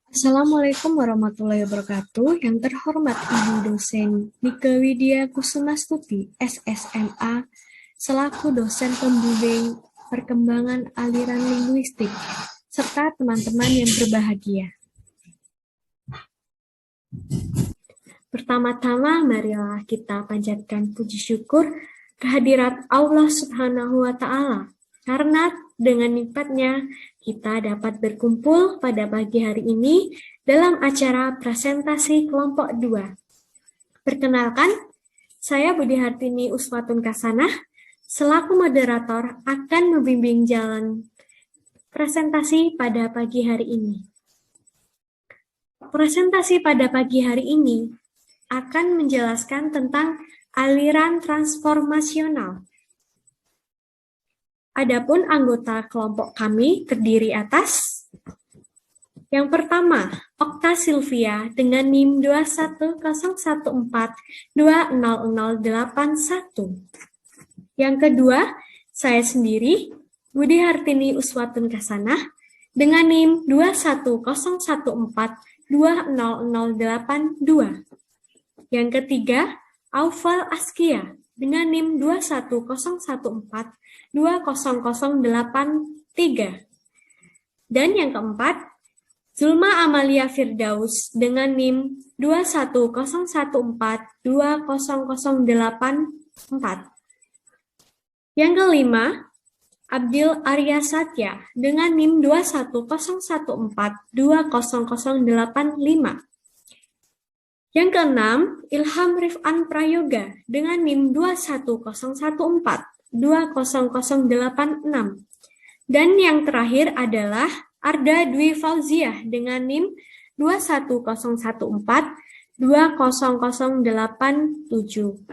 Assalamualaikum warahmatullahi wabarakatuh. Yang terhormat Ibu dosen Nike Widya Kusumastuti, SSMA, selaku dosen pembimbing perkembangan aliran linguistik, serta teman-teman yang berbahagia. Pertama-tama, marilah kita panjatkan puji syukur kehadirat Allah Subhanahu wa Ta'ala, karena dengan nikmatnya kita dapat berkumpul pada pagi hari ini dalam acara presentasi kelompok 2. Perkenalkan, saya Budi Hartini Uswatun Kasanah, selaku moderator akan membimbing jalan presentasi pada pagi hari ini. Presentasi pada pagi hari ini akan menjelaskan tentang aliran transformasional. Adapun anggota kelompok kami terdiri atas yang pertama, Okta Sylvia dengan NIM 21014200081. Yang kedua, saya sendiri, Budi Hartini Uswatun Kasanah dengan NIM 21014200082. Yang ketiga, Aufal Askia dengan NIM 21014200083. Dan yang keempat, Zulma Amalia Firdaus dengan NIM 21014200084. Yang kelima, Abdil Arya Satya dengan NIM 21014200085. Yang keenam, Ilham Rifan Prayoga dengan NIM 21014200086. Dan yang terakhir adalah Arda Dwi Fauziah dengan NIM 21014200087.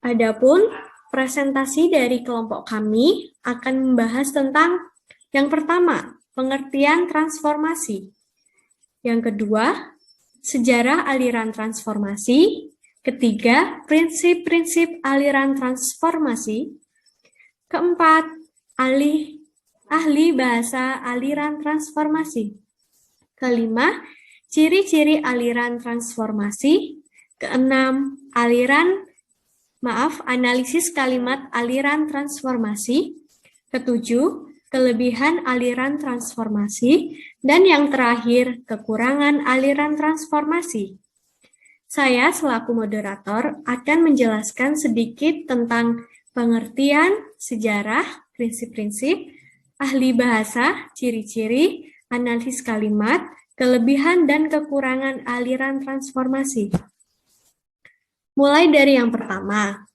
Adapun presentasi dari kelompok kami akan membahas tentang yang pertama, pengertian transformasi. Yang kedua, sejarah aliran transformasi. Ketiga, prinsip-prinsip aliran transformasi. Keempat, ahli bahasa aliran transformasi. Kelima, ciri-ciri aliran transformasi. Keenam, analisis kalimat aliran transformasi. Ketujuh, kelebihan aliran transformasi. Dan yang terakhir, kekurangan aliran transformasi. Saya selaku moderator akan menjelaskan sedikit tentang pengertian, sejarah, prinsip-prinsip, ahli bahasa, ciri-ciri, analisis kalimat, kelebihan dan kekurangan aliran transformasi. Mulai dari yang pertama,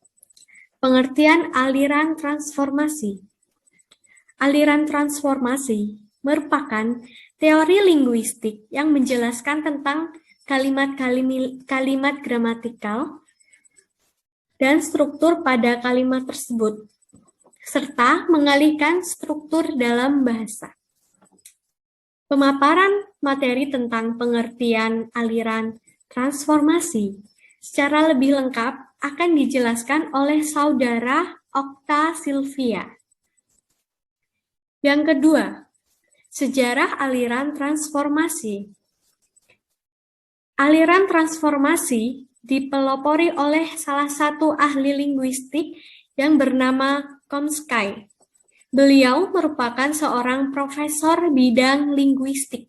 pengertian aliran transformasi. Aliran transformasi merupakan teori linguistik yang menjelaskan tentang kalimat gramatikal dan struktur pada kalimat tersebut, serta mengalihkan struktur dalam bahasa. Pemaparan materi tentang pengertian aliran transformasi secara lebih lengkap akan dijelaskan oleh saudara Okta Sylvia. Yang kedua, sejarah aliran transformasi. Aliran transformasi dipelopori oleh salah satu ahli linguistik yang bernama Chomsky. Beliau merupakan seorang profesor bidang linguistik.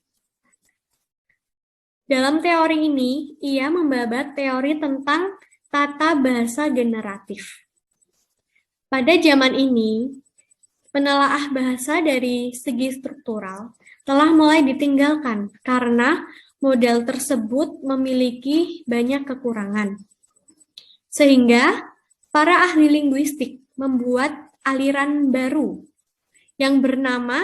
Dalam teori ini, ia membabat teori tentang tata bahasa generatif. Pada zaman ini, penelaah bahasa dari segi struktural telah mulai ditinggalkan karena model tersebut memiliki banyak kekurangan. Sehingga para ahli linguistik membuat aliran baru yang bernama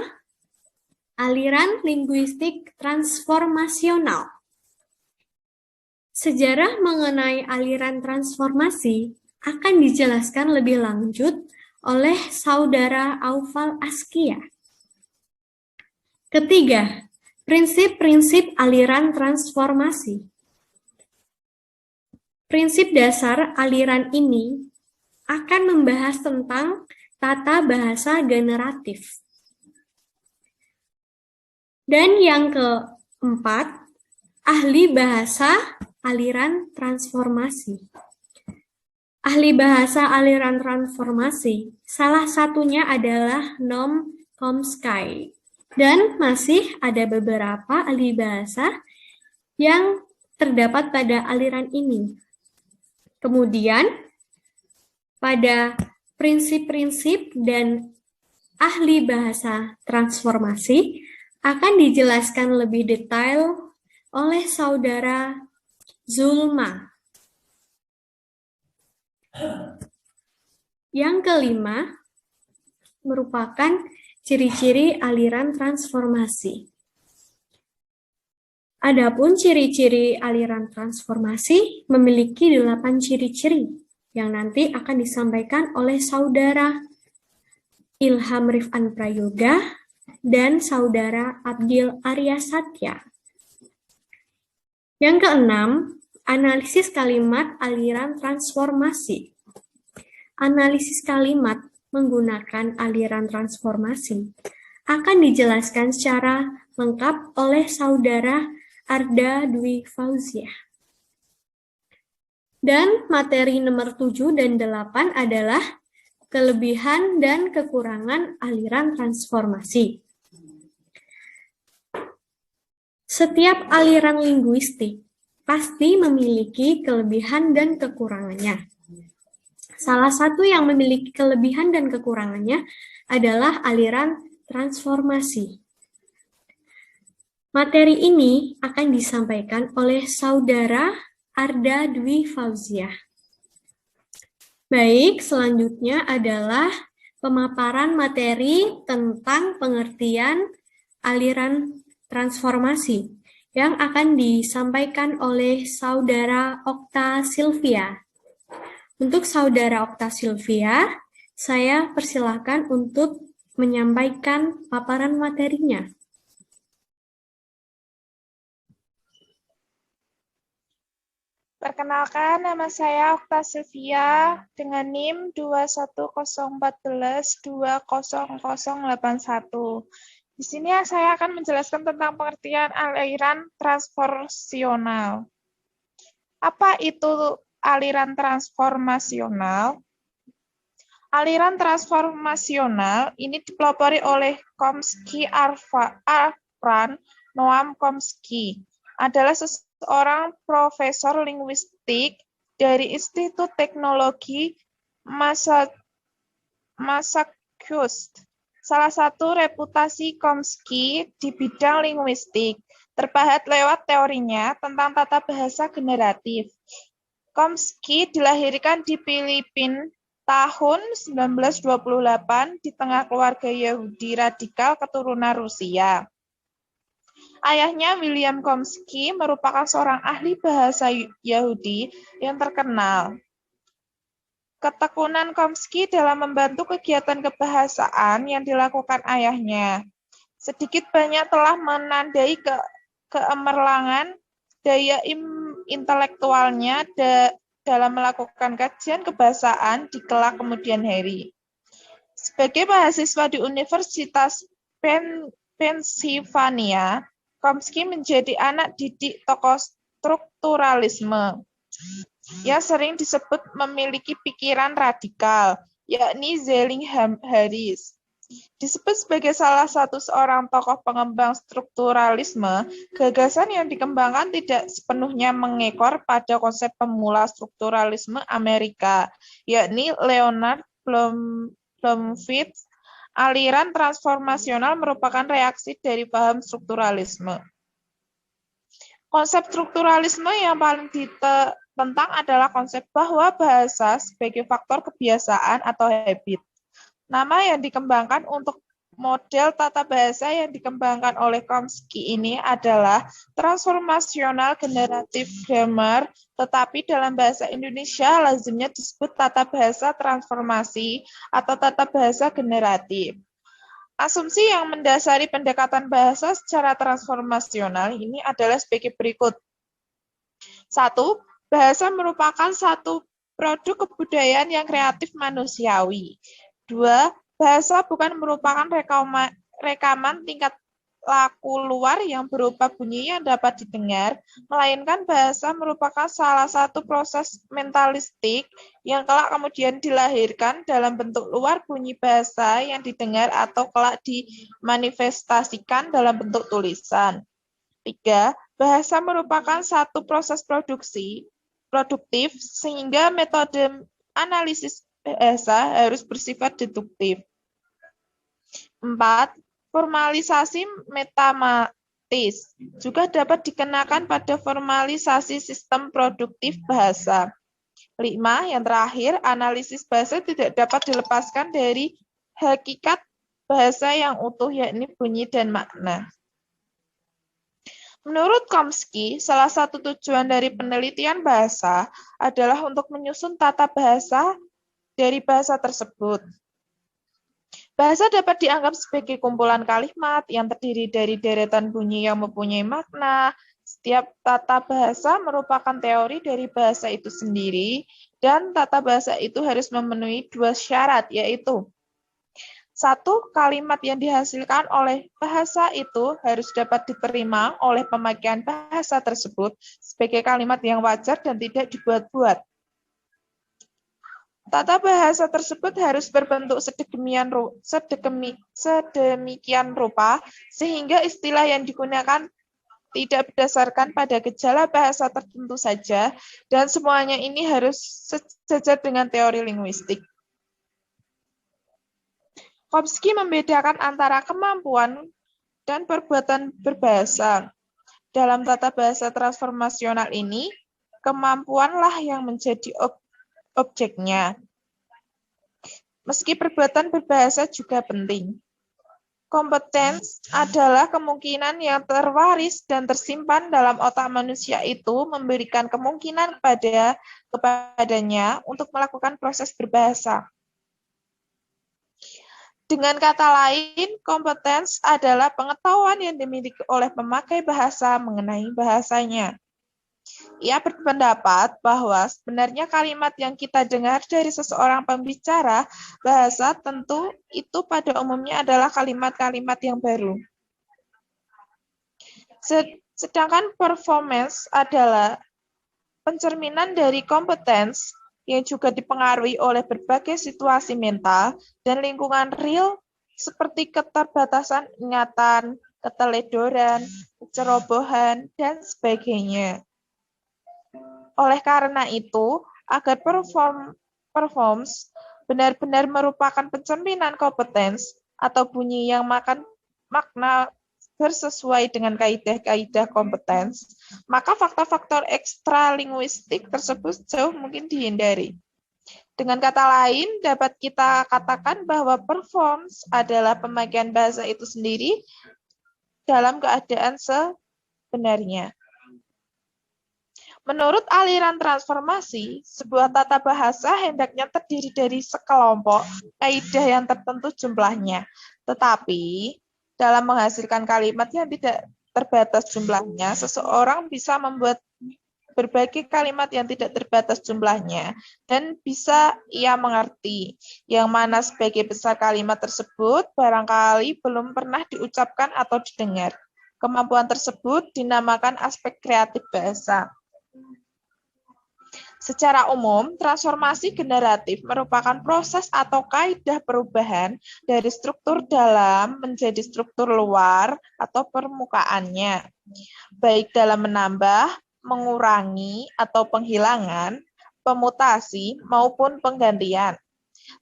aliran linguistik transformasional. Sejarah mengenai aliran transformasi akan dijelaskan lebih lanjut oleh saudara Aufal Askia. Ketiga, prinsip-prinsip aliran transformasi. Prinsip dasar aliran ini akan membahas tentang tata bahasa generatif. Dan yang keempat, ahli bahasa aliran transformasi. Ahli bahasa aliran transformasi, salah satunya adalah Noam Chomsky. Dan masih ada beberapa ahli bahasa yang terdapat pada aliran ini. Kemudian, pada prinsip-prinsip dan ahli bahasa transformasi akan dijelaskan lebih detail oleh saudara Zulma. Yang kelima merupakan ciri-ciri aliran transformasi. Adapun ciri-ciri aliran transformasi memiliki 8 ciri-ciri yang nanti akan disampaikan oleh saudara Ilham Rifan Prayoga dan saudara Abdil Arya Satya. Yang keenam, analisis kalimat aliran transformasi. Analisis kalimat menggunakan aliran transformasi akan dijelaskan secara lengkap oleh saudara Arda Dwi Fauziah. Dan materi nomor 7 dan 8 adalah kelebihan dan kekurangan aliran transformasi. Setiap aliran linguistik pasti memiliki kelebihan dan kekurangannya. Salah satu yang memiliki kelebihan dan kekurangannya adalah aliran transformasi. Materi ini akan disampaikan oleh saudara Arda Dwi Fauziah. Baik, selanjutnya adalah pemaparan materi tentang pengertian aliran transformasi yang akan disampaikan oleh saudara Okta Silvia. Untuk saudara Okta Silvia, saya persilakan untuk menyampaikan paparan materinya. Perkenalkan, nama saya Okta Silvia dengan NIM 21014-20081. Di sini saya akan menjelaskan tentang pengertian aliran transformasional. Apa itu aliran transformasional? Aliran transformasional ini dipelopori oleh Chomsky Arfan Noam Chomsky, adalah seorang profesor linguistik dari Institut Teknologi Massachusetts. Salah satu reputasi Chomsky di bidang linguistik terpahat lewat teorinya tentang tata bahasa generatif. Chomsky dilahirkan di Filipina tahun 1928 di tengah keluarga Yahudi radikal keturunan Rusia. Ayahnya, William Chomsky, merupakan seorang ahli bahasa Yahudi yang terkenal. Ketekunan Chomsky dalam membantu kegiatan kebahasaan yang dilakukan ayahnya sedikit banyak telah menandai keemerlangan daya intelektualnya dalam melakukan kajian kebahasaan di kelak kemudian hari. Sebagai mahasiswa di Universitas Pennsylvania, Chomsky menjadi anak didik tokoh strukturalisme yang sering disebut memiliki pikiran radikal, yakni Zellingham Harris. Disebut sebagai salah satu seorang tokoh pengembang strukturalisme, gagasan yang dikembangkan tidak sepenuhnya mengekor pada konsep pemula strukturalisme Amerika, yakni Leonard Bloomfield. Aliran transformasional merupakan reaksi dari paham strukturalisme. Konsep strukturalisme yang paling ditentang adalah konsep bahwa bahasa sebagai faktor kebiasaan atau habit. Nama yang dikembangkan untuk model tata bahasa yang dikembangkan oleh Chomsky ini adalah transformational generative grammar, tetapi dalam bahasa Indonesia lazimnya disebut tata bahasa transformasi atau tata bahasa generatif. Asumsi yang mendasari pendekatan bahasa secara transformasional ini adalah sebagai berikut. 1. Bahasa merupakan satu produk kebudayaan yang kreatif manusiawi. 2. Bahasa bukan merupakan rekaman tingkat laku luar yang berupa bunyi yang dapat didengar, melainkan bahasa merupakan salah satu proses mentalistik yang kelak kemudian dilahirkan dalam bentuk luar bunyi bahasa yang didengar atau kelak dimanifestasikan dalam bentuk tulisan. 3. Bahasa merupakan satu proses produktif sehingga metode analisis bahasa harus bersifat deduktif. 4. Formalisasi metamatis juga dapat dikenakan pada formalisasi sistem produktif bahasa. 5. Yang terakhir, analisis bahasa tidak dapat dilepaskan dari hakikat bahasa yang utuh, yakni bunyi dan makna. Menurut Chomsky, salah satu tujuan dari penelitian bahasa adalah untuk menyusun tata bahasa dari bahasa tersebut. Bahasa dapat dianggap sebagai kumpulan kalimat yang terdiri dari deretan bunyi yang mempunyai makna. Setiap tata bahasa merupakan teori dari bahasa itu sendiri, dan tata bahasa itu harus memenuhi 2 syarat, yaitu 1. Kalimat yang dihasilkan oleh bahasa itu harus dapat diterima oleh pemakaian bahasa tersebut sebagai kalimat yang wajar dan tidak dibuat-buat. Tata bahasa tersebut harus berbentuk sedemikian rupa sehingga istilah yang digunakan tidak berdasarkan pada gejala bahasa tertentu saja, dan semuanya ini harus sejajar dengan teori linguistik. Chomsky membedakan antara kemampuan dan perbuatan berbahasa. Dalam tata bahasa transformasional ini, kemampuanlah yang menjadi objeknya. Meski perbuatan berbahasa juga penting. Kompetens adalah kemungkinan yang terwaris dan tersimpan dalam otak manusia itu memberikan kemungkinan kepadanya untuk melakukan proses berbahasa. Dengan kata lain, kompetens adalah pengetahuan yang dimiliki oleh pemakai bahasa mengenai bahasanya. Ia berpendapat bahwa sebenarnya kalimat yang kita dengar dari seseorang pembicara bahasa tentu itu pada umumnya adalah kalimat-kalimat yang baru. Sedangkan performance adalah pencerminan dari kompetens yang juga dipengaruhi oleh berbagai situasi mental dan lingkungan real seperti keterbatasan ingatan, keteledoran, kecerobohan, dan sebagainya. Oleh karena itu, agar performs benar-benar merupakan pencerminan kompetens atau bunyi yang makna bersesuai dengan kaidah-kaidah kompetens, maka faktor-faktor ekstralinguistik tersebut jauh mungkin dihindari. Dengan kata lain, dapat kita katakan bahwa performs adalah pemakaian bahasa itu sendiri dalam keadaan sebenarnya. Menurut aliran transformasi, sebuah tata bahasa hendaknya terdiri dari sekelompok kaidah yang tertentu jumlahnya. Tetapi, dalam menghasilkan kalimat yang tidak terbatas jumlahnya, seseorang bisa membuat berbagai kalimat yang tidak terbatas jumlahnya, dan bisa ia mengerti, yang mana sebagai besar kalimat tersebut barangkali belum pernah diucapkan atau didengar. Kemampuan tersebut dinamakan aspek kreatif bahasa. Secara umum, transformasi generatif merupakan proses atau kaidah perubahan dari struktur dalam menjadi struktur luar atau permukaannya, baik dalam menambah, mengurangi, atau penghilangan, pemutasi, maupun penggantian.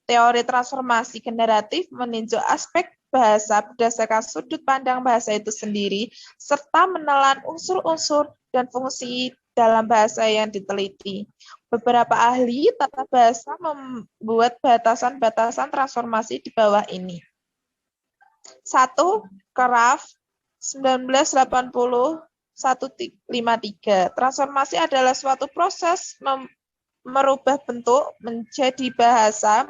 Teori transformasi generatif meninjau aspek bahasa berdasarkan sudut pandang bahasa itu sendiri, serta menelan unsur-unsur dan fungsi dalam bahasa yang diteliti. Beberapa ahli tata bahasa membuat batasan-batasan transformasi di bawah ini. 1. Kraft 1980-153. Transformasi adalah suatu proses merubah bentuk menjadi bahasa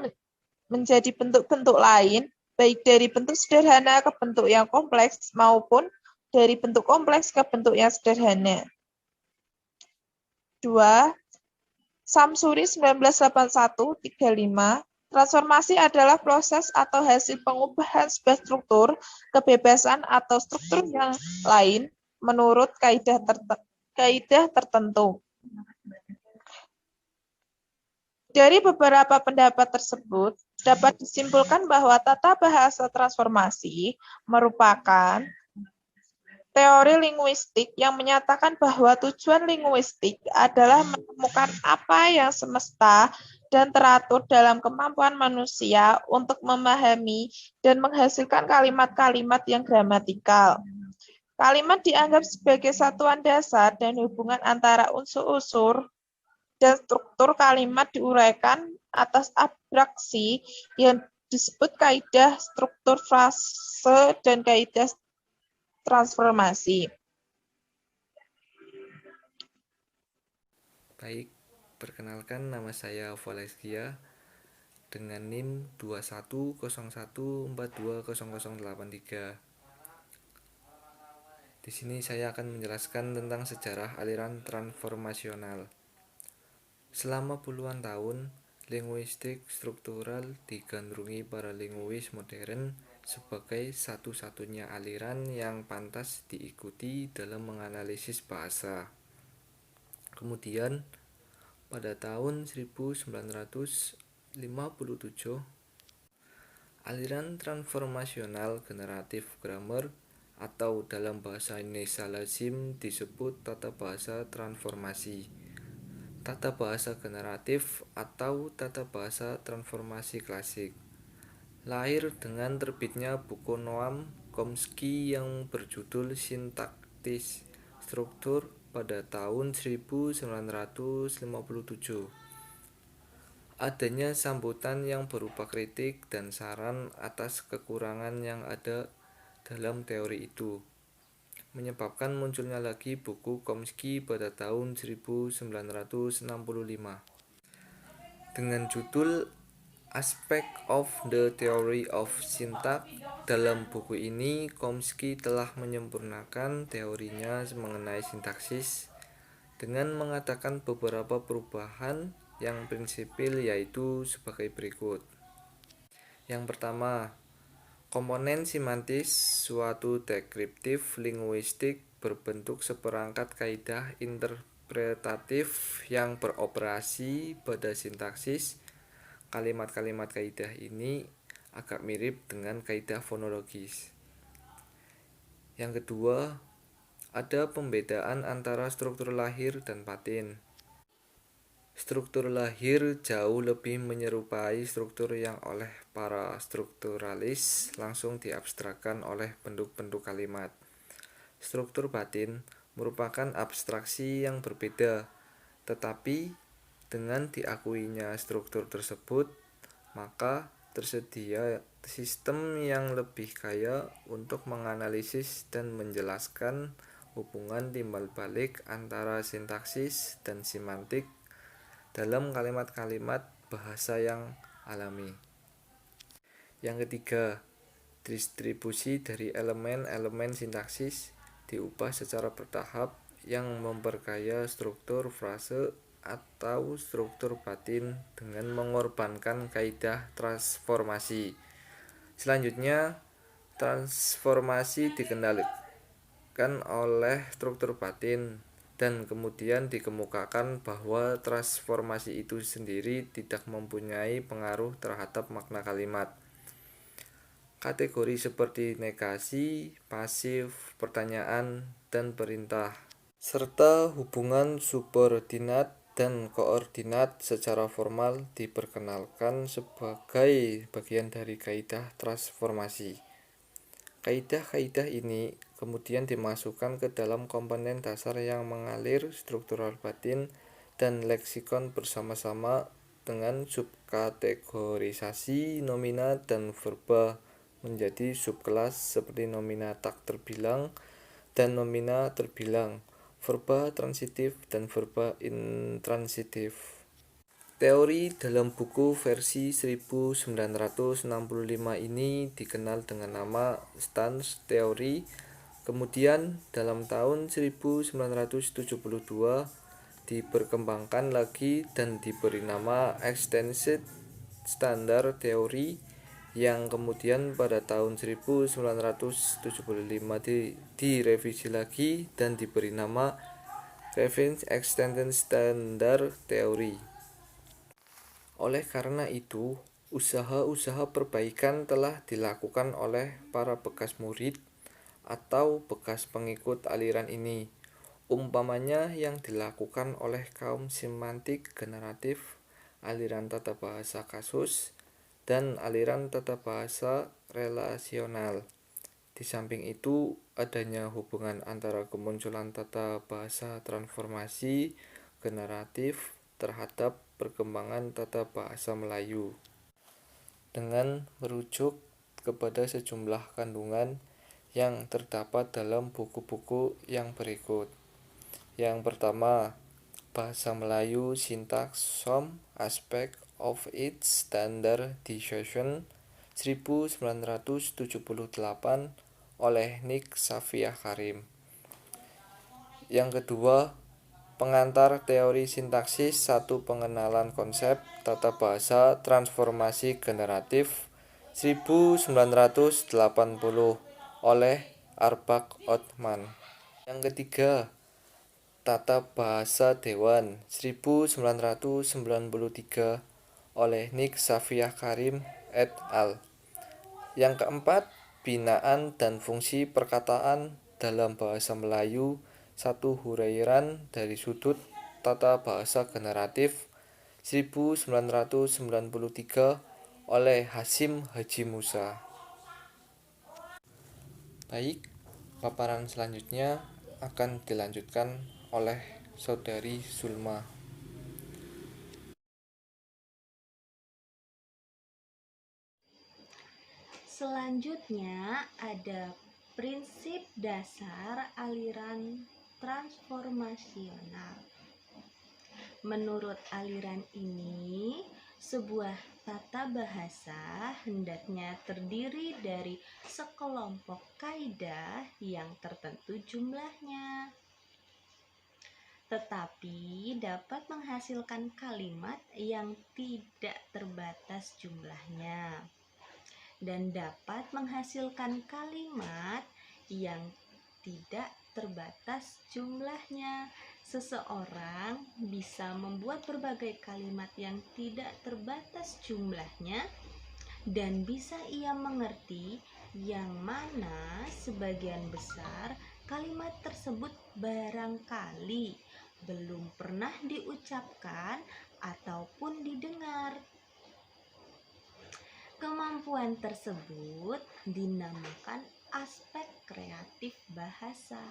menjadi bentuk-bentuk lain, baik dari bentuk sederhana ke bentuk yang kompleks maupun dari bentuk kompleks ke bentuk yang sederhana. 2. Samsuri 1981-35, Transformasi adalah proses atau hasil pengubahan sebuah struktur, kebebasan atau struktur yang lain menurut kaidah tertentu. Dari beberapa pendapat tersebut, dapat disimpulkan bahwa tata bahasa transformasi merupakan teori linguistik yang menyatakan bahwa tujuan linguistik adalah menemukan apa yang semesta dan teratur dalam kemampuan manusia untuk memahami dan menghasilkan kalimat-kalimat yang gramatikal. Kalimat dianggap sebagai satuan dasar dan hubungan antara unsur-unsur dan struktur kalimat diuraikan atas abstraksi yang disebut kaidah struktur frase dan kaidah transformasi. Baik, perkenalkan nama saya Voleskia dengan NIM 2101420083. Di sini saya akan menjelaskan tentang sejarah aliran transformasional. Selama puluhan tahun, linguistik struktural digandrungi para linguis modern sebagai satu-satunya aliran yang pantas diikuti dalam menganalisis bahasa. Kemudian, pada tahun 1957, aliran transformasional generatif grammar atau dalam bahasa Indonesia lazim disebut tata bahasa transformasi, tata bahasa generatif atau tata bahasa transformasi klasik, lahir dengan terbitnya buku Noam Chomsky yang berjudul Sintaksis Struktur pada tahun 1957. Adanya sambutan yang berupa kritik dan saran atas kekurangan yang ada dalam teori itu, menyebabkan munculnya lagi buku Chomsky pada tahun 1965 dengan judul Aspect of the Theory of Syntax. Dalam buku ini, Chomsky telah menyempurnakan teorinya mengenai sintaksis dengan mengatakan beberapa perubahan yang prinsipil, yaitu sebagai berikut. Yang pertama, komponen semantis suatu deskriptif linguistik berbentuk seperangkat kaidah interpretatif yang beroperasi pada sintaksis. Kalimat-kalimat kaidah ini agak mirip dengan kaidah fonologis. Yang kedua, ada pembedaan antara struktur lahir dan batin. Struktur lahir jauh lebih menyerupai struktur yang oleh para strukturalis langsung diabstrakkan oleh bentuk-bentuk kalimat. Struktur batin merupakan abstraksi yang berbeda, tetapi dengan diakuinya struktur tersebut, maka tersedia sistem yang lebih kaya untuk menganalisis dan menjelaskan hubungan timbal balik antara sintaksis dan semantik dalam kalimat-kalimat bahasa yang alami. Yang ketiga, distribusi dari elemen-elemen sintaksis diubah secara bertahap yang memperkaya struktur frase atau struktur batin dengan mengorbankan kaidah transformasi. Selanjutnya, transformasi dikendalikan oleh struktur batin dan kemudian dikemukakan bahwa transformasi itu sendiri tidak mempunyai pengaruh terhadap makna kalimat. Kategori seperti negasi, pasif, pertanyaan, dan perintah, serta hubungan subordinat dan koordinat secara formal diperkenalkan sebagai bagian dari kaidah transformasi. Kaidah-kaidah ini kemudian dimasukkan ke dalam komponen dasar yang mengalir, struktural batin, dan leksikon bersama-sama dengan subkategorisasi nomina dan verba menjadi subkelas seperti nomina tak terbilang dan nomina terbilang, verba transitif dan verba intransitif. Teori dalam buku versi 1965 ini dikenal dengan nama Stans Theory. Kemudian dalam tahun 1972 diperkembangkan lagi dan diberi nama Extended standar teori yang kemudian pada tahun 1975 direvisi lagi dan diberi nama Revised Extended Standard Theory. Oleh karena itu, usaha-usaha perbaikan telah dilakukan oleh para bekas murid atau bekas pengikut aliran ini, umpamanya yang dilakukan oleh kaum semantik generatif, aliran tata bahasa kasus, dan aliran tata bahasa relasional. Di samping itu, adanya hubungan antara kemunculan tata bahasa transformasi generatif terhadap perkembangan tata bahasa Melayu dengan merujuk kepada sejumlah kandungan yang terdapat dalam buku-buku yang berikut. Yang pertama, Bahasa Melayu Syntax Some Aspect of its Standardization 1978 oleh Nick Safia Karim. Yang kedua, Pengantar Teori Sintaksis Satu Pengenalan Konsep Tata Bahasa Transformasi Generatif 1980 oleh Arbak Othman. Yang ketiga, Tata Bahasa Dewan 1993 oleh Nick Safia Karim et al. Yang keempat, Binaan dan Fungsi Perkataan dalam Bahasa Melayu Satu Hurairan dari Sudut Tata Bahasa Generatif 1993 oleh Hasyim Haji Musa. Baik, paparan selanjutnya akan dilanjutkan oleh Saudari Zulma. Selanjutnya ada prinsip dasar aliran transformasional. Menurut aliran ini, sebuah tata bahasa hendaknya terdiri dari sekelompok kaidah yang tertentu jumlahnya, tetapi dapat menghasilkan kalimat yang tidak terbatas jumlahnya, dan dapat menghasilkan kalimat yang tidak terbatas jumlahnya. Seseorang bisa membuat berbagai kalimat yang tidak terbatas jumlahnya, dan bisa ia mengerti yang mana sebagian besar kalimat tersebut barangkali belum pernah diucapkan ataupun didengar. Kemampuan tersebut dinamakan aspek kreatif bahasa.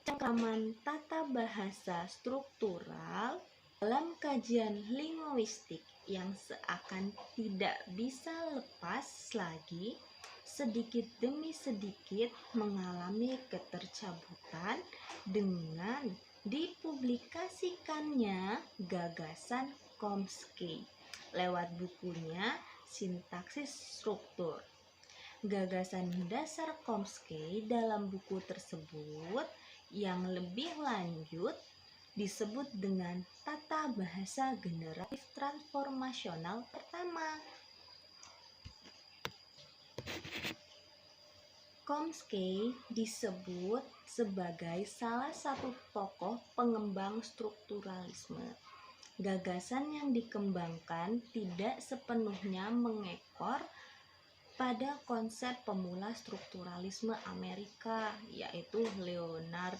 Cengkraman tata bahasa struktural dalam kajian linguistik yang seakan tidak bisa lepas lagi sedikit demi sedikit mengalami ketercabutan dengan dipublikasikannya gagasan Chomsky lewat bukunya Sintaksis Struktur. Gagasan dasar Chomsky dalam buku tersebut yang lebih lanjut disebut dengan tata bahasa generatif transformasional pertama. Chomsky disebut sebagai salah satu tokoh pengembang strukturalisme. Gagasan yang dikembangkan tidak sepenuhnya mengekor pada konsep pemula strukturalisme Amerika, yaitu Leonard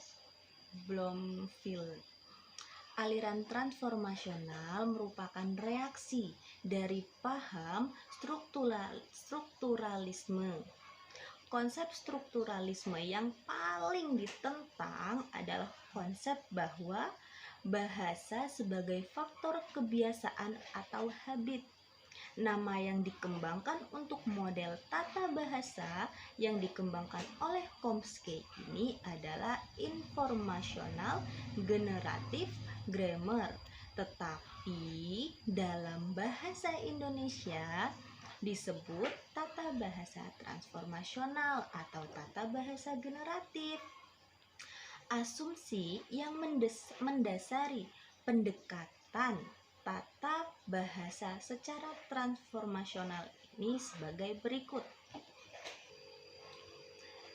Bloomfield. Aliran transformasional merupakan reaksi dari paham strukturalisme. Konsep strukturalisme yang paling ditentang adalah konsep bahwa bahasa sebagai faktor kebiasaan atau habit. Nama yang dikembangkan untuk model tata bahasa yang dikembangkan oleh Chomsky ini adalah informational generative grammar. Tetapi dalam bahasa Indonesia disebut tata bahasa transformasional atau tata bahasa generatif. Asumsi yang mendasari pendekatan penempatan tata bahasa secara transformasional ini sebagai berikut.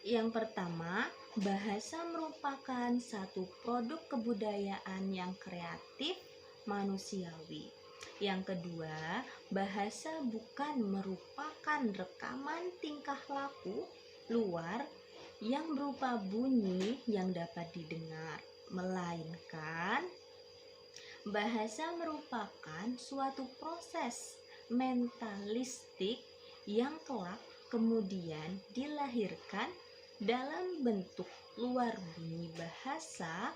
Yang pertama, bahasa merupakan satu produk kebudayaan yang kreatif manusiawi. Yang kedua, bahasa bukan merupakan rekaman tingkah laku luar yang berupa bunyi yang dapat didengar, melainkan bahasa merupakan suatu proses mentalistik yang kelak kemudian dilahirkan dalam bentuk luar bunyi bahasa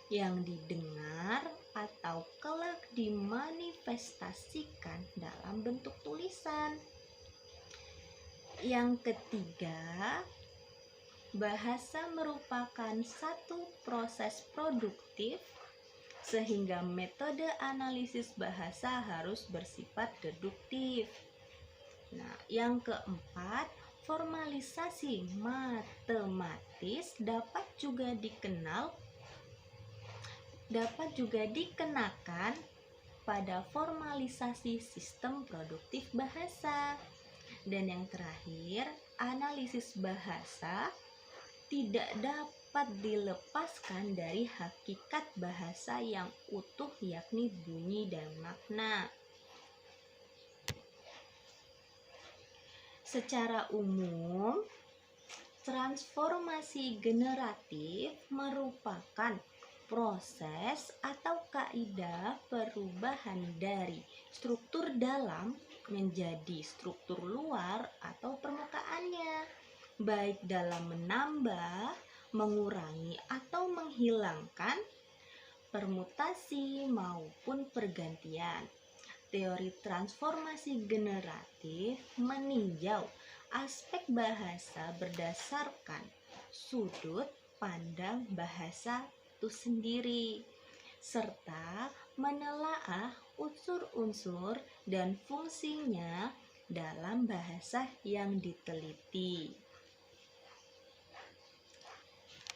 yang didengar atau kelak dimanifestasikan dalam bentuk tulisan. Yang ketiga, bahasa merupakan satu proses produktif sehingga metode analisis bahasa harus bersifat deduktif. Nah, yang keempat, formalisasi matematis dapat juga dikenakan pada formalisasi sistem produktif bahasa. Dan yang terakhir, analisis bahasa tidak dapat dilepaskan dari hakikat bahasa yang utuh, yakni bunyi dan makna. Secara umum, transformasi generatif merupakan proses atau kaidah perubahan dari struktur dalam menjadi struktur luar atau permukaannya, baik dalam menambah, mengurangi, atau menghilangkan, permutasi maupun pergantian. Teori transformasi generatif meninjau aspek bahasa berdasarkan sudut pandang bahasa itu sendiri, serta menelaah unsur-unsur dan fungsinya dalam bahasa yang diteliti.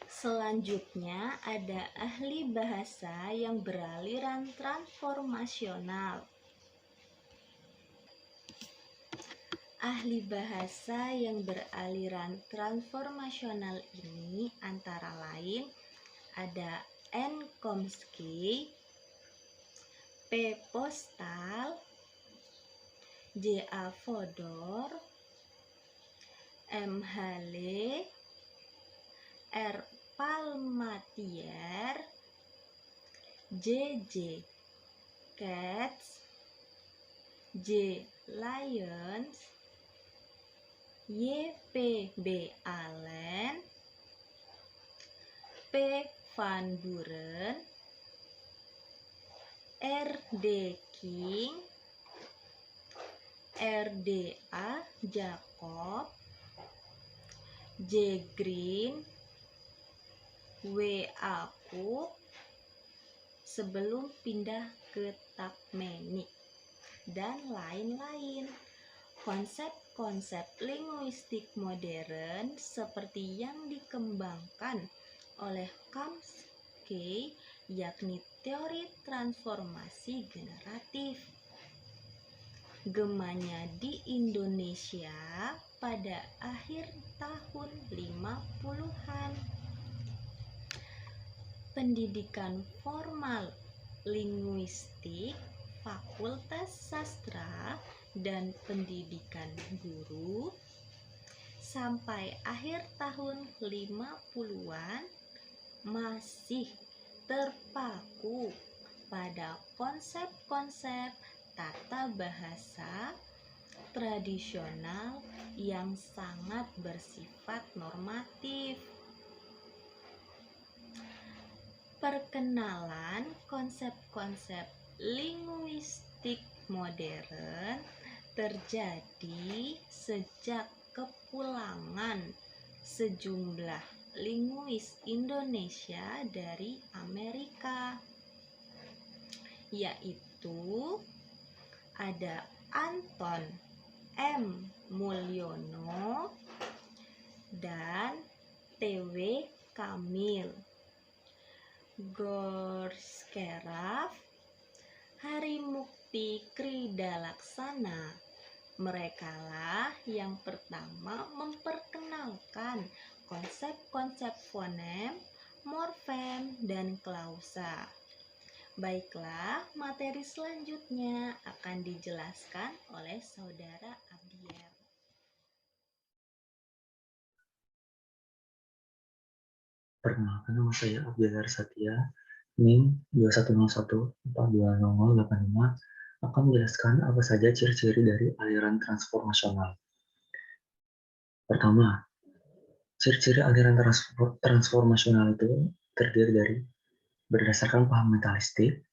Selanjutnya ada ahli bahasa yang beraliran transformasional. Ahli bahasa yang beraliran transformasional ini antara lain ada N. Chomsky, P. Postal, J. A. Fodor, M. Hale, R. Palmatier, J. J. Katz, J. Lyons, Y. P. B. Allen, P. Van Buren, R. D. King, R. D. A. Jacob, J. Green, W. A. Cook, sebelum pindah ke Takmenik, dan lain-lain. Konsep-konsep linguistik modern seperti yang dikembangkan oleh Chomsky, yakni teori transformasi generatif. Gemanya di Indonesia pada akhir tahun 50-an. Pendidikan formal linguistik, Fakultas Sastra dan Pendidikan Guru sampai akhir tahun 50-an masih terpaku pada konsep-konsep tata bahasa tradisional yang sangat bersifat normatif. Perkenalan konsep-konsep linguistik modern terjadi sejak kepulangan sejumlah linguis Indonesia dari Amerika, yaitu ada Anton M. Mulyono dan T.W. Kamil, Gorskeraf, Harimukti Kridalaksana. Merekalah yang pertama memperkenalkan konsep-konsep fonem, morfem, dan klausa. Baiklah, materi selanjutnya akan dijelaskan oleh Saudara Abier. Perkenalkan, nama saya Abdiar Satya, NIM 2101420085, akan menjelaskan apa saja ciri-ciri dari aliran transformasional. Pertama, ciri-ciri aliran transformasional itu terdiri dari berdasarkan paham mentalistik,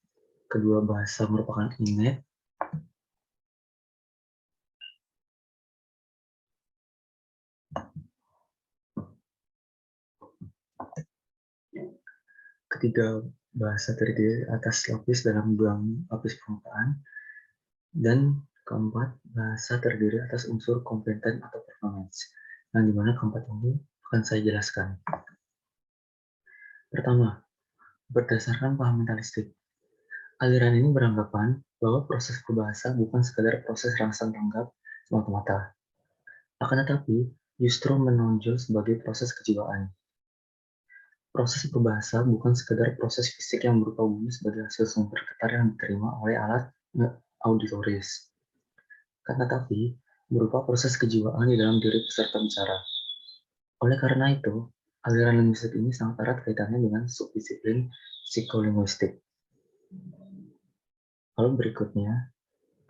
kedua, bahasa merupakan innate, ketiga, bahasa terdiri atas lapis dalam lapis permukaan, dan keempat, bahasa terdiri atas unsur kompeten atau performance, yang dimana keempat ini akan saya jelaskan. Pertama, berdasarkan paham mentalistik, aliran ini beranggapan bahwa proses berbahasa bukan sekadar proses rangsang tanggap semata-mata, akan tetapi justru menonjol sebagai proses kejiwaan. Proses berbahasa bukan sekadar proses fisik yang berupa bunyi sebagai hasil sumber getar yang diterima oleh alat auditoris, akan tetapi berupa proses kejiwaan di dalam diri peserta bicara. Oleh karena itu, aliran linguistik ini sangat erat kaitannya dengan subdisiplin psikolinguistik. Lalu berikutnya,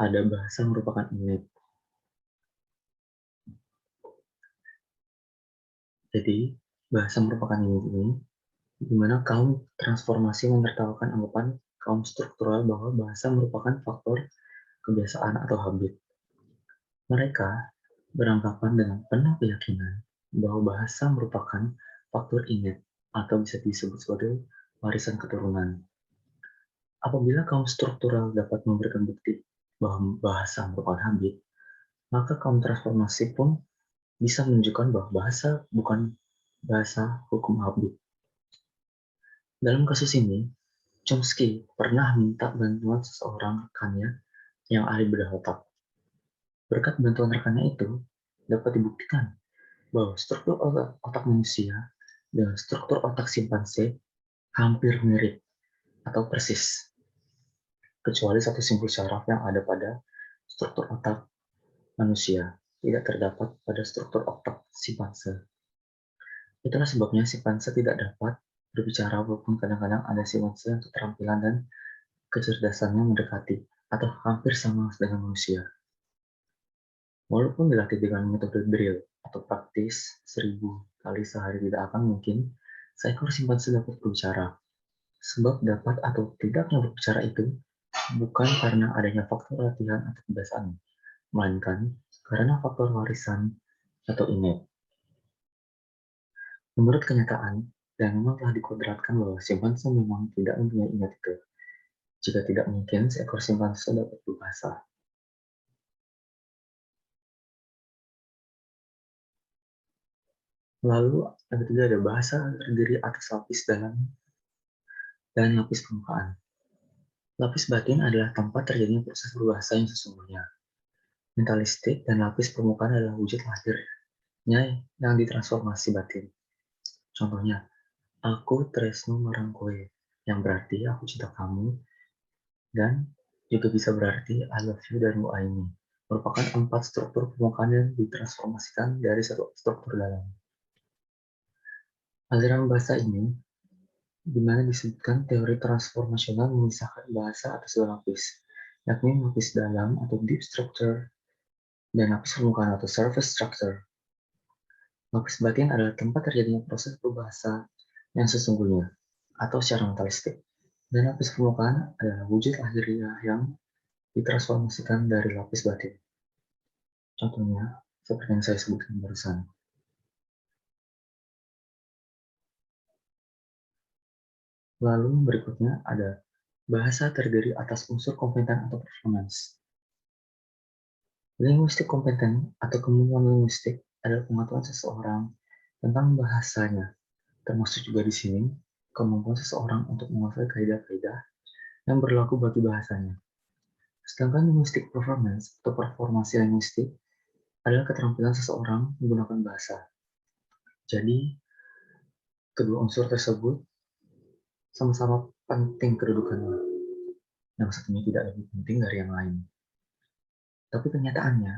ada bahasa merupakan innate. Jadi, bahasa merupakan innate ini, di mana kaum transformasi menertawakan anggapan kaum struktural bahwa bahasa merupakan faktor kebiasaan atau habit. Mereka beranggapan dengan penuh keyakinan bahwa bahasa merupakan faktor innate atau bisa disebut sebagai warisan keturunan. Apabila kaum struktural dapat memberikan bukti bahwa bahasa merupakan habit, maka kaum transformasi pun bisa menunjukkan bahwa bahasa bukan bahasa hukum habit. Dalam kasus ini, Chomsky pernah minta bantuan seseorang rekannya yang ahli bedah otak. Berkat bantuan rekannya itu, dapat dibuktikan bahwa struktur otak manusia dengan struktur otak simpanse hampir mirip atau persis, kecuali satu simpul syaraf yang ada pada struktur otak manusia tidak terdapat pada struktur otak simpanse. Itulah sebabnya simpanse tidak dapat berbicara walaupun kadang-kadang ada simpanse yang keterampilan dan kecerdasannya mendekati atau hampir sama dengan manusia. Walaupun dilatih dengan metode drill atau praktis 1000 kali sehari tidak akan mungkin seekor simpanse dapat berbicara. Sebab dapat atau tidaknya berbicara itu bukan karena adanya faktor latihan atau kebiasaan, melainkan karena faktor warisan atau innate. Menurut kenyataan, dan memang telah dikodratkan bahwa simpanse memang tidak mempunyai innate itu. Jika tidak mungkin seekor simpanse dapat berbahasa. Lalu yang ketiga ada bahasa terdiri atas lapis dalam dan lapis permukaan. Lapis batin adalah tempat terjadinya proses berbahasa yang sesungguhnya. Mentalistik dan lapis permukaan adalah wujud lahirnya yang ditransformasi batin. Contohnya, aku tresno marang kowe, yang berarti aku cinta kamu, dan juga bisa berarti I love you dan ini, merupakan 4 struktur permukaan yang ditransformasikan dari satu struktur dalam. Aliran bahasa ini di mana disebutkan teori transformasional memisahkan bahasa atas 2 lapis, yakni lapis dalam atau deep structure dan lapis permukaan atau surface structure. Lapis batin adalah tempat terjadinya proses berbahasa yang sesungguhnya atau secara mentalistik, dan lapis permukaan adalah wujud lahiriah yang ditransformasikan dari lapis batin. Contohnya seperti yang saya sebutkan barusan. Lalu berikutnya ada bahasa terdiri atas unsur kompeten atau performance. Linguistik kompeten atau kemampuan linguistik adalah pengetahuan seseorang tentang bahasanya, termasuk juga di sini kemampuan seseorang untuk menguasai kaidah-kaidah yang berlaku bagi bahasanya. Sedangkan linguistic performance atau performasi linguistik adalah keterampilan seseorang menggunakan bahasa. Jadi, kedua unsur tersebut sama-sama penting kedudukannya. Yang satunya tidak lebih penting dari yang lain. Tapi kenyataannya,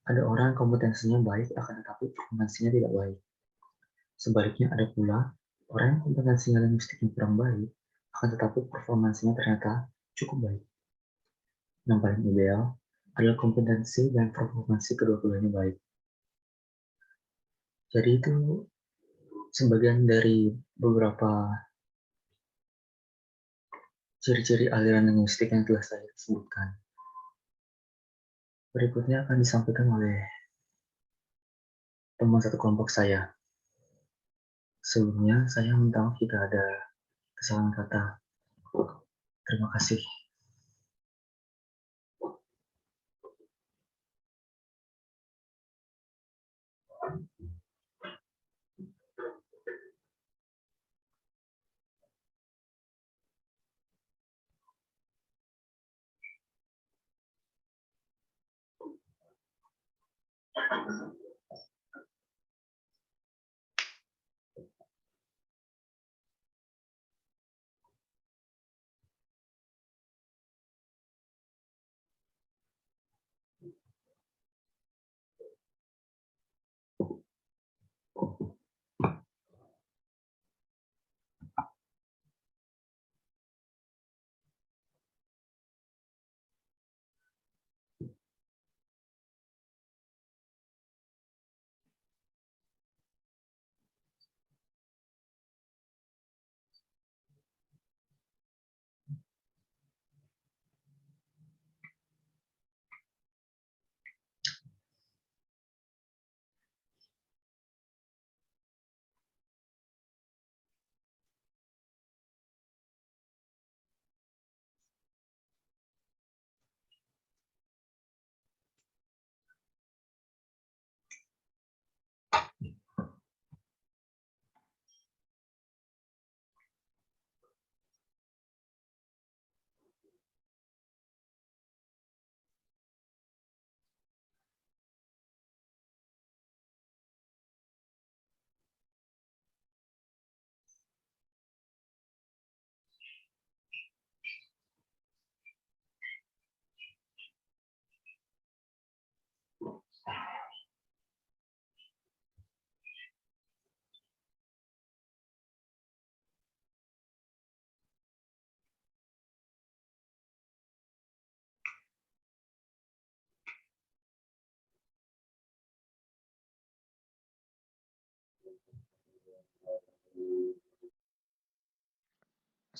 ada orang yang kompetensinya baik akan tetapi performansinya tidak baik. Sebaliknya ada pula orang yang kompetensinya linguistiknya kurang baik, akan tetapi performansinya ternyata cukup baik. Yang paling ideal adalah kompetensi dan performansi kedua-duanya baik. Jadi itu sebagian dari beberapa ciri-ciri aliran linguistik yang telah saya sebutkan. Berikutnya akan disampaikan oleh teman satu kelompok saya. Sebelumnya, saya minta maaf jika ada kesalahan kata. Terima kasih.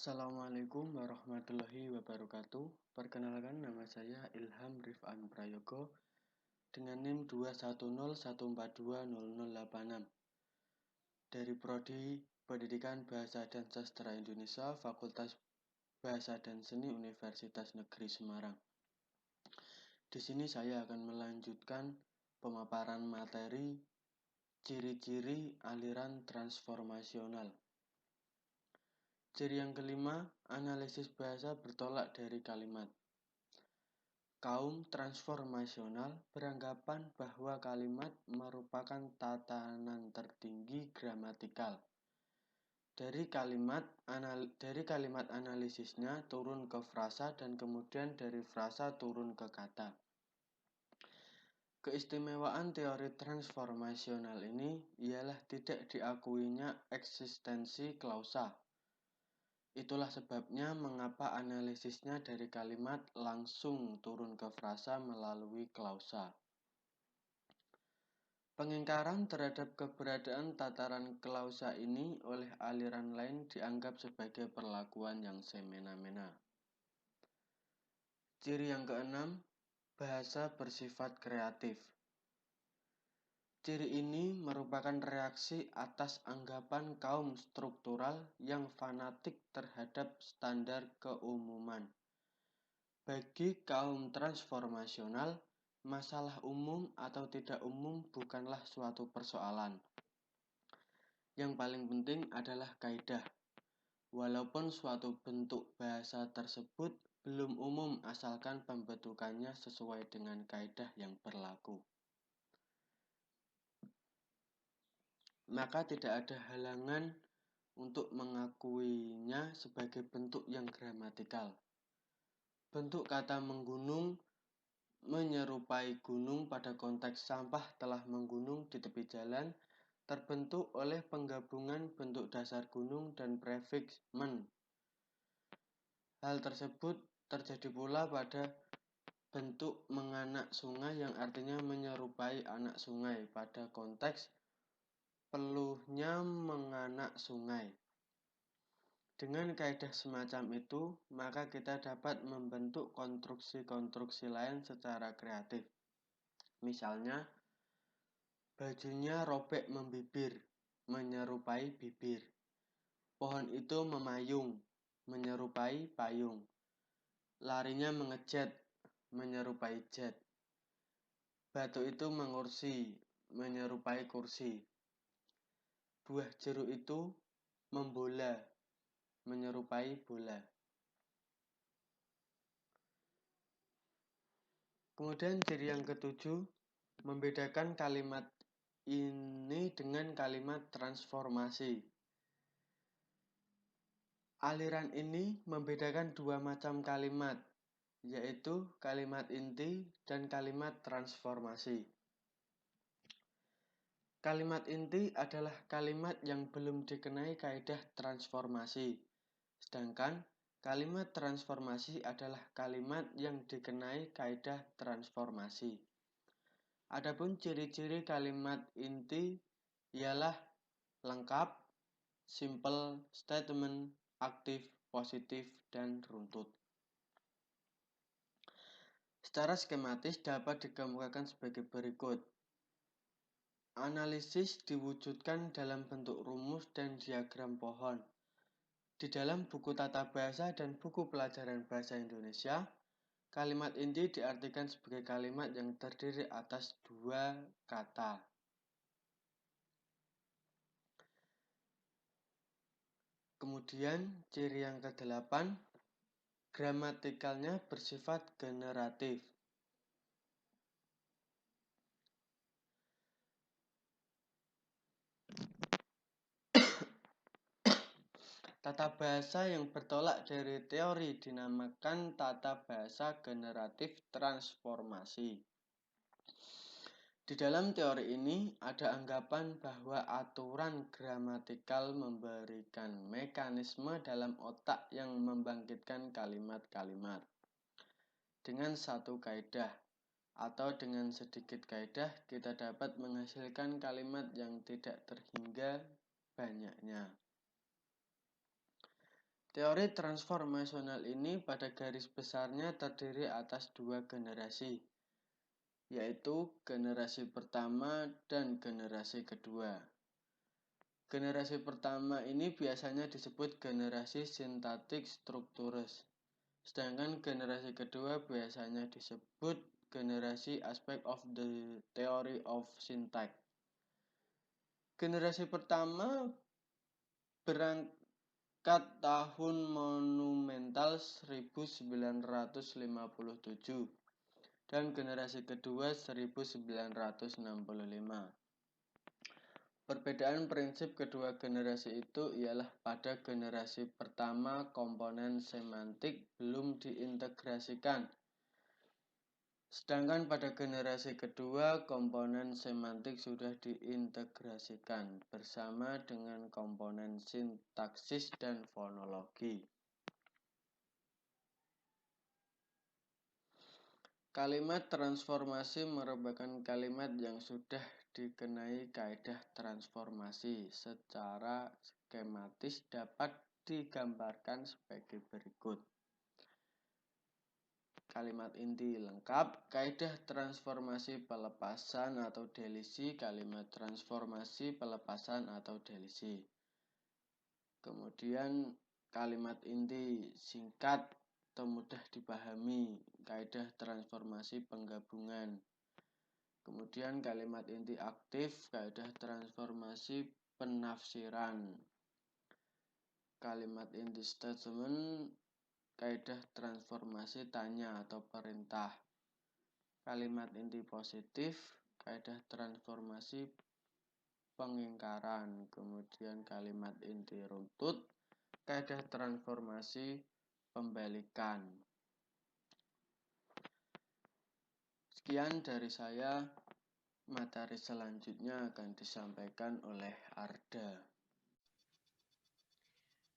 Assalamualaikum warahmatullahi wabarakatuh. Perkenalkan, nama saya Ilham Rifan Prayogo dengan NIM 210142006 dari Prodi Pendidikan Bahasa dan Sastra Indonesia, Fakultas Bahasa dan Seni Universitas Negeri Semarang. Di sini saya akan melanjutkan pemaparan materi ciri-ciri aliran transformasional. Ciri yang kelima, analisis bahasa bertolak dari kalimat. Kaum transformasional beranggapan bahwa kalimat merupakan tatanan tertinggi gramatikal. Dari kalimat analisisnya turun ke frasa dan kemudian dari frasa turun ke kata. Keistimewaan teori transformasional ini ialah tidak diakuinya eksistensi klausa. Itulah sebabnya mengapa analisisnya dari kalimat langsung turun ke frasa melalui klausa. Pengingkaran terhadap keberadaan tataran klausa ini oleh aliran lain dianggap sebagai perlakuan yang semena-mena. Ciri yang keenam, bahasa bersifat kreatif. Ciri ini merupakan reaksi atas anggapan kaum struktural yang fanatik terhadap standar keumuman. Bagi kaum transformasional, masalah umum atau tidak umum bukanlah suatu persoalan. Yang paling penting adalah kaidah. Walaupun suatu bentuk bahasa tersebut belum umum asalkan pembentukannya sesuai dengan kaidah yang berlaku. Maka tidak ada halangan untuk mengakuinya sebagai bentuk yang gramatikal. Bentuk kata menggunung menyerupai gunung pada konteks sampah telah menggunung di tepi jalan terbentuk oleh penggabungan bentuk dasar gunung dan prefiks men. Hal tersebut terjadi pula pada bentuk menganak sungai yang artinya menyerupai anak sungai pada konteks peluhnya menganak sungai. Dengan kaidah semacam itu, maka kita dapat membentuk konstruksi-konstruksi lain secara kreatif. Misalnya, bajunya robek membibir, menyerupai bibir. Pohon itu memayung, menyerupai payung. Larinya mengejet, menyerupai jet. Batu itu mengursi, menyerupai kursi. Buah jeruk itu membola, menyerupai bola. Kemudian ciri yang ketujuh, membedakan kalimat ini dengan kalimat transformasi. Aliran ini membedakan dua macam kalimat, yaitu kalimat inti dan kalimat transformasi. Kalimat inti adalah kalimat yang belum dikenai kaidah transformasi, sedangkan kalimat transformasi adalah kalimat yang dikenai kaidah transformasi. Adapun ciri-ciri kalimat inti ialah lengkap, simple statement, aktif, positif, dan runtut. Secara skematis dapat dikemukakan sebagai berikut. Analisis diwujudkan dalam bentuk rumus dan diagram pohon. Di dalam buku tata bahasa dan buku pelajaran bahasa Indonesia, kalimat inti diartikan sebagai kalimat yang terdiri atas dua kata. Kemudian ciri yang ke-8, gramatikalnya bersifat generatif. Tata bahasa yang bertolak dari teori dinamakan tata bahasa generatif transformasi. Di dalam teori ini ada anggapan bahwa aturan gramatikal memberikan mekanisme dalam otak yang membangkitkan kalimat-kalimat. Dengan satu kaidah atau dengan sedikit kaidah kita dapat menghasilkan kalimat yang tidak terhingga banyaknya. Teori transformasional ini pada garis besarnya terdiri atas dua generasi, yaitu generasi pertama dan generasi kedua. Generasi pertama ini biasanya disebut generasi synthetic structures, sedangkan generasi kedua biasanya disebut generasi aspect of the theory of syntax. Generasi pertama berangkat tahun monumental 1957 dan generasi kedua 1965. Perbedaan prinsip kedua generasi itu ialah pada generasi pertama komponen semantik belum diintegrasikan, sedangkan pada generasi kedua komponen semantik sudah diintegrasikan bersama dengan komponen sintaksis dan fonologi. Kalimat transformasi merupakan kalimat yang sudah dikenai kaidah transformasi. Secara skematis dapat digambarkan sebagai berikut. Kalimat inti lengkap, kaidah transformasi pelepasan atau delisi, kalimat transformasi pelepasan atau delisi. Kemudian kalimat inti singkat atau mudah dipahami, kaidah transformasi penggabungan. Kemudian kalimat inti aktif, kaidah transformasi penafsiran. Kalimat inti statement kaidah transformasi tanya atau perintah. Kalimat inti positif, kaidah transformasi pengingkaran. Kemudian kalimat inti runtut, kaidah transformasi pembalikan. Sekian dari saya. Materi selanjutnya akan disampaikan oleh Arda.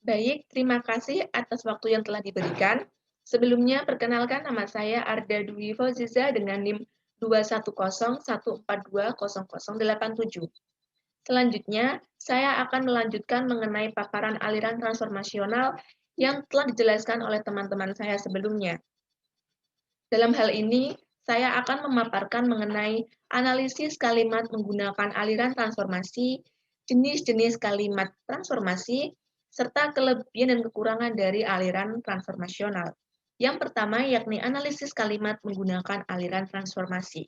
Baik, terima kasih atas waktu yang telah diberikan. Sebelumnya, perkenalkan nama saya Arda Dwi Fauziza dengan NIM 21014200087. Selanjutnya, saya akan melanjutkan mengenai paparan aliran transformasional yang telah dijelaskan oleh teman-teman saya sebelumnya. Dalam hal ini, saya akan memaparkan mengenai analisis kalimat menggunakan aliran transformasi, jenis-jenis kalimat transformasi, serta kelebihan dan kekurangan dari aliran transformasional. Yang pertama yakni analisis kalimat menggunakan aliran transformasi.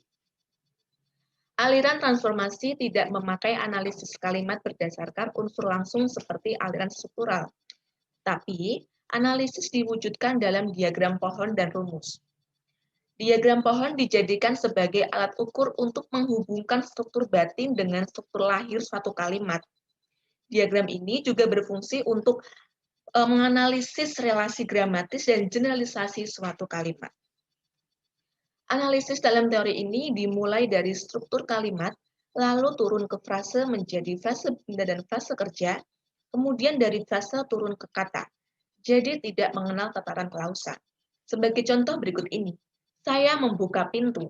Aliran transformasi tidak memakai analisis kalimat berdasarkan unsur langsung seperti aliran struktural, tapi analisis diwujudkan dalam diagram pohon dan rumus. Diagram pohon dijadikan sebagai alat ukur untuk menghubungkan struktur batin dengan struktur lahir suatu kalimat. Diagram ini juga berfungsi untuk menganalisis relasi gramatis dan generalisasi suatu kalimat. Analisis dalam teori ini dimulai dari struktur kalimat, lalu turun ke frase menjadi frase benda dan frase kerja, kemudian dari frase turun ke kata. Jadi tidak mengenal tataran klausa. Sebagai contoh berikut ini. Saya membuka pintu.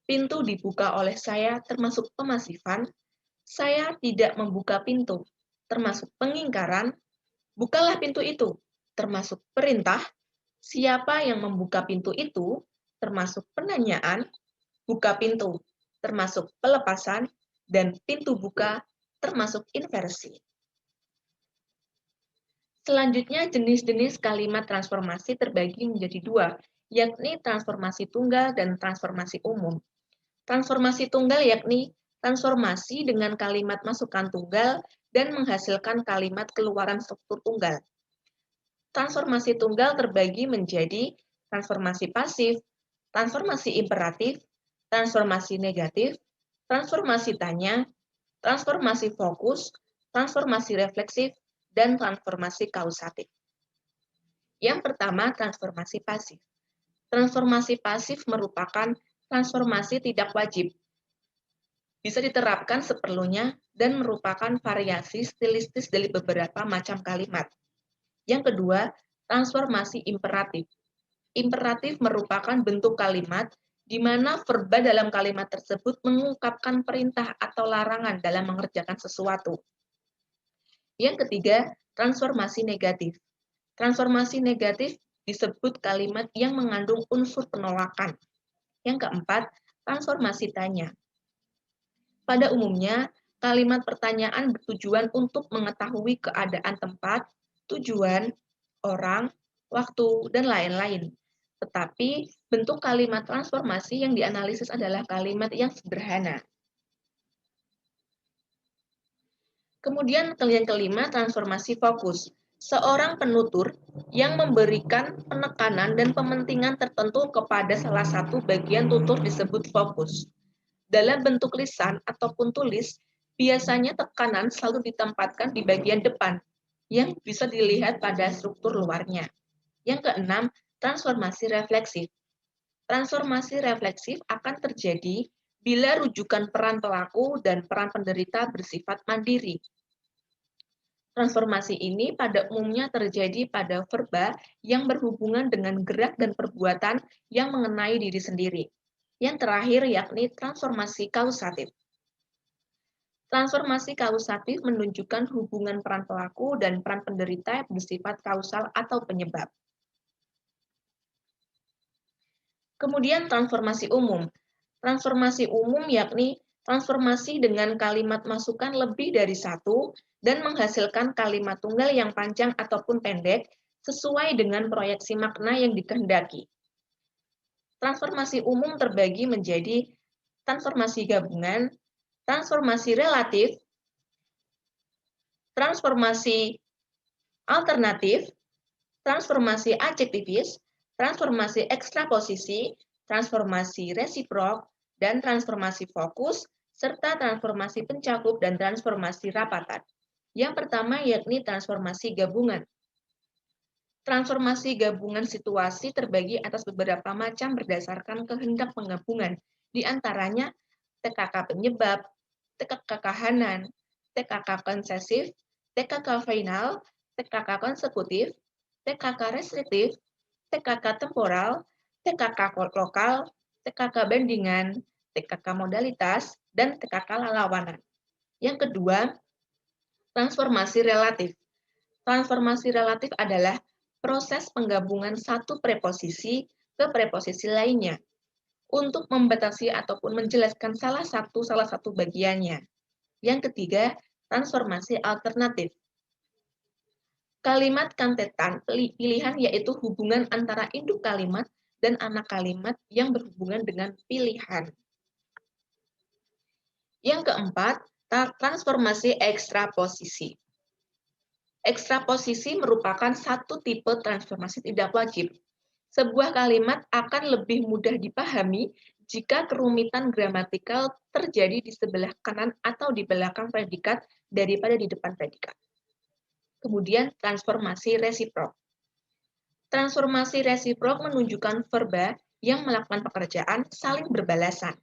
Pintu dibuka oleh saya termasuk pemasifan. Saya tidak membuka pintu, termasuk pengingkaran. Bukalah pintu itu, termasuk perintah. Siapa yang membuka pintu itu, termasuk penanyaan. Buka pintu, termasuk pelepasan. Dan pintu buka, termasuk inversi. Selanjutnya, jenis-jenis kalimat transformasi terbagi menjadi dua, yakni transformasi tunggal dan transformasi umum. Transformasi tunggal yakni transformasi dengan kalimat masukan tunggal dan menghasilkan kalimat keluaran struktur tunggal. Transformasi tunggal terbagi menjadi transformasi pasif, transformasi imperatif, transformasi negatif, transformasi tanya, transformasi fokus, transformasi refleksif, dan transformasi kausatif. Yang pertama, transformasi pasif. Transformasi pasif merupakan transformasi tidak wajib. Bisa diterapkan seperlunya dan merupakan variasi stilistis dari beberapa macam kalimat. Yang kedua, transformasi imperatif. Imperatif merupakan bentuk kalimat di mana verba dalam kalimat tersebut mengungkapkan perintah atau larangan dalam mengerjakan sesuatu. Yang ketiga, transformasi negatif. Transformasi negatif disebut kalimat yang mengandung unsur penolakan. Yang keempat, transformasi tanya. Pada umumnya, kalimat pertanyaan bertujuan untuk mengetahui keadaan tempat, tujuan, orang, waktu, dan lain-lain. Tetapi, bentuk kalimat transformasi yang dianalisis adalah kalimat yang sederhana. Kemudian, yang kelima, transformasi fokus. Seorang penutur yang memberikan penekanan dan pementingan tertentu kepada salah satu bagian tutur disebut fokus. Dalam bentuk lisan ataupun tulis, biasanya tekanan selalu ditempatkan di bagian depan, yang bisa dilihat pada struktur luarnya. Yang keenam, transformasi refleksif. Transformasi refleksif akan terjadi bila rujukan peran pelaku dan peran penderita bersifat mandiri. Transformasi ini pada umumnya terjadi pada verba yang berhubungan dengan gerak dan perbuatan yang mengenai diri sendiri. Yang terakhir yakni transformasi kausatif. Transformasi kausatif menunjukkan hubungan peran pelaku dan peran penderita yang bersifat kausal atau penyebab. Kemudian transformasi umum. Transformasi umum yakni transformasi dengan kalimat masukan lebih dari satu dan menghasilkan kalimat tunggal yang panjang ataupun pendek sesuai dengan proyeksi makna yang dikehendaki. Transformasi umum terbagi menjadi transformasi gabungan, transformasi relatif, transformasi alternatif, transformasi adjektivis, transformasi ekstraposisi, transformasi resiprok, dan transformasi fokus, serta transformasi pencakup dan transformasi rapatan. Yang pertama yakni transformasi gabungan. Transformasi gabungan situasi terbagi atas beberapa macam berdasarkan kehendak penggabungan, di antaranya TKK penyebab, TKK kahanan, TKK konsesif, TKK final, TKK konsekutif, TKK restriktif, TKK temporal, TKK lokal, TKK bandingan, TKK modalitas, dan TKK lawanan. Yang kedua, transformasi relatif. Transformasi relatif adalah proses penggabungan satu preposisi ke preposisi lainnya untuk membatasi ataupun menjelaskan salah satu bagiannya. Yang ketiga, transformasi alternatif. Kalimat kantetan pilihan yaitu hubungan antara induk kalimat dan anak kalimat yang berhubungan dengan pilihan. Yang keempat, transformasi ekstraposisi. Ekstraposisi merupakan satu tipe transformasi tidak wajib. Sebuah kalimat akan lebih mudah dipahami jika kerumitan gramatikal terjadi di sebelah kanan atau di belakang predikat daripada di depan predikat. Kemudian transformasi resiprok. Transformasi resiprok menunjukkan verba yang melakukan pekerjaan saling berbalasan.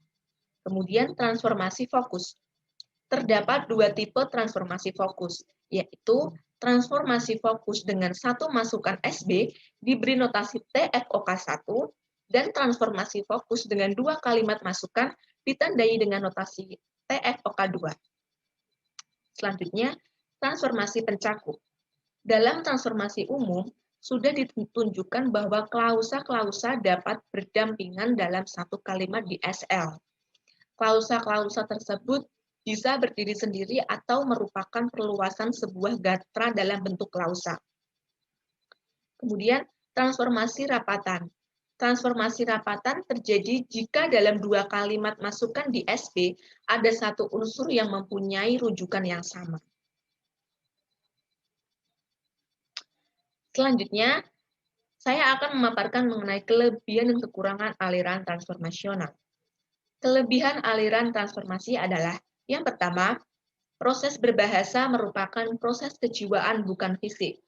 Kemudian transformasi fokus. Terdapat dua tipe transformasi fokus, yaitu transformasi fokus dengan satu masukan SB diberi notasi TFOK1 dan transformasi fokus dengan dua kalimat masukan ditandai dengan notasi TFOK2. Selanjutnya, transformasi pencakup. Dalam transformasi umum, sudah ditunjukkan bahwa klausa-klausa dapat berdampingan dalam satu kalimat di SL. Klausa-klausa tersebut bisa berdiri sendiri atau merupakan perluasan sebuah gatra dalam bentuk klausa. Kemudian, transformasi rapatan. Transformasi rapatan terjadi jika dalam dua kalimat masukan di SB ada satu unsur yang mempunyai rujukan yang sama. Selanjutnya, saya akan memaparkan mengenai kelebihan dan kekurangan aliran transformasional. Kelebihan aliran transformasi adalah yang pertama, proses berbahasa merupakan proses kejiwaan bukan fisik.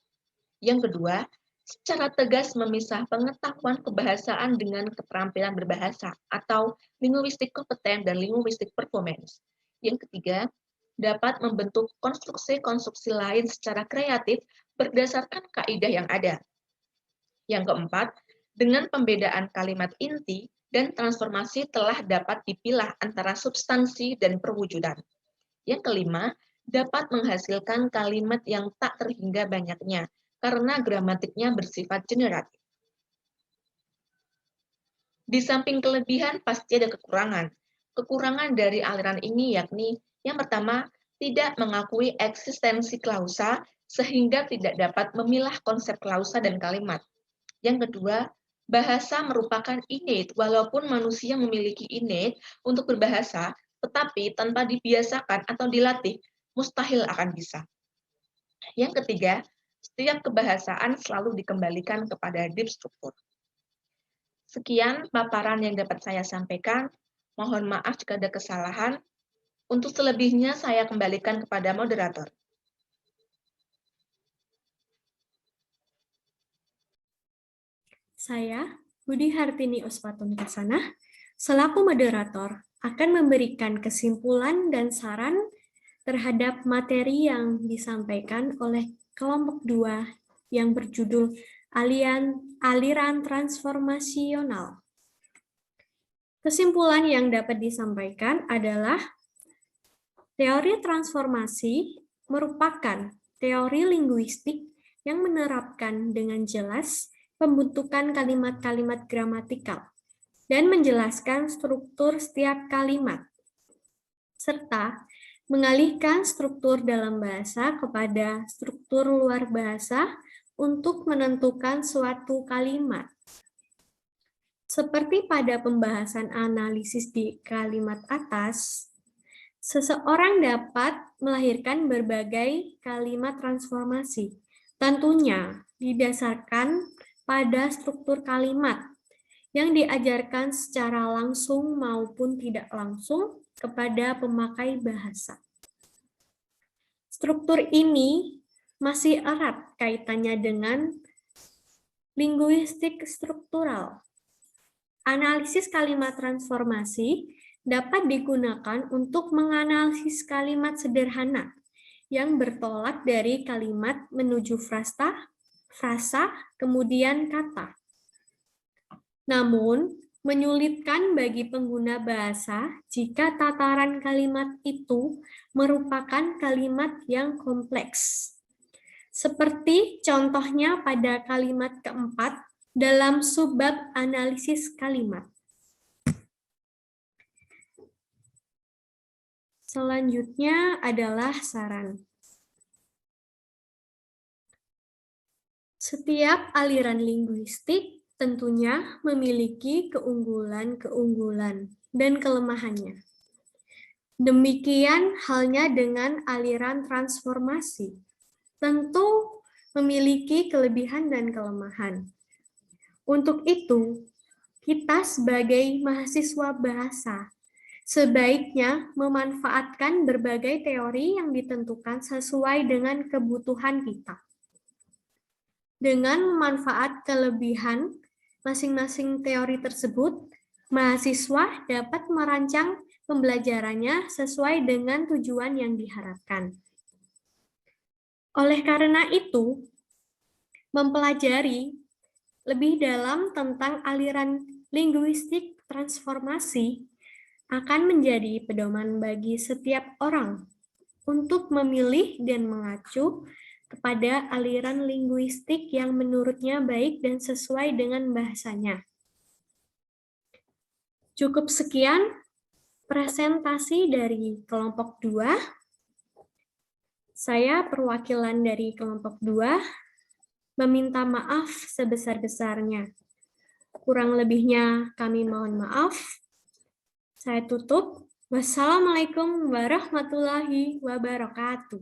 Yang kedua, secara tegas memisah pengetahuan kebahasaan dengan keterampilan berbahasa atau linguistik kompeten dan linguistik performance. Yang ketiga, dapat membentuk konstruksi-konstruksi lain secara kreatif berdasarkan kaidah yang ada. Yang keempat, dengan pembedaan kalimat inti dan transformasi telah dapat dipilah antara substansi dan perwujudan. Yang kelima, dapat menghasilkan kalimat yang tak terhingga banyaknya, karena gramatiknya bersifat generatif. Di samping kelebihan, pasti ada kekurangan. Kekurangan dari aliran ini yakni, yang pertama, tidak mengakui eksistensi klausa, sehingga tidak dapat memilah konsep klausa dan kalimat. Yang kedua, bahasa merupakan innate, walaupun manusia memiliki innate untuk berbahasa, tetapi tanpa dibiasakan atau dilatih, mustahil akan bisa. Yang ketiga, setiap kebahasaan selalu dikembalikan kepada deep struktur. Sekian paparan yang dapat saya sampaikan. Mohon maaf jika ada kesalahan. Untuk selebihnya, saya kembalikan kepada moderator. Saya, Budi Hartini Ospatun Kasana, selaku moderator, akan memberikan kesimpulan dan saran terhadap materi yang disampaikan oleh kelompok 2 yang berjudul aliran transformasional. Kesimpulan yang dapat disampaikan adalah teori transformasi merupakan teori linguistik yang menerapkan dengan jelas pembentukan kalimat-kalimat gramatikal dan menjelaskan struktur setiap kalimat, serta mengalihkan struktur dalam bahasa kepada struktur luar bahasa untuk menentukan suatu kalimat. Seperti pada pembahasan analisis di kalimat atas, seseorang dapat melahirkan berbagai kalimat transformasi, Tentunya didasarkan pada struktur kalimat yang diajarkan secara langsung maupun tidak langsung kepada pemakai bahasa. Struktur ini masih erat kaitannya dengan linguistik struktural. Analisis kalimat transformasi dapat digunakan untuk menganalisis kalimat sederhana yang bertolak dari kalimat menuju frasa, kemudian kata. Namun, menyulitkan bagi pengguna bahasa jika tataran kalimat itu merupakan kalimat yang kompleks. Seperti contohnya pada kalimat keempat dalam subbab analisis kalimat. Selanjutnya adalah saran. Setiap aliran linguistik tentunya memiliki keunggulan-keunggulan dan kelemahannya. Demikian halnya dengan aliran transformasi. Tentu memiliki kelebihan dan kelemahan. Untuk itu, kita sebagai mahasiswa bahasa sebaiknya memanfaatkan berbagai teori yang ditentukan sesuai dengan kebutuhan kita. Dengan memanfaat kelebihan masing-masing teori tersebut, mahasiswa dapat merancang pembelajarannya sesuai dengan tujuan yang diharapkan. Oleh karena itu, mempelajari lebih dalam tentang aliran linguistik transformasi akan menjadi pedoman bagi setiap orang untuk memilih dan mengacu kepada aliran linguistik yang menurutnya baik dan sesuai dengan bahasanya. Cukup sekian presentasi dari kelompok 2. Saya perwakilan dari kelompok 2 meminta maaf sebesar-besarnya. Kurang lebihnya kami mohon maaf. Saya tutup. Wassalamualaikum warahmatullahi wabarakatuh.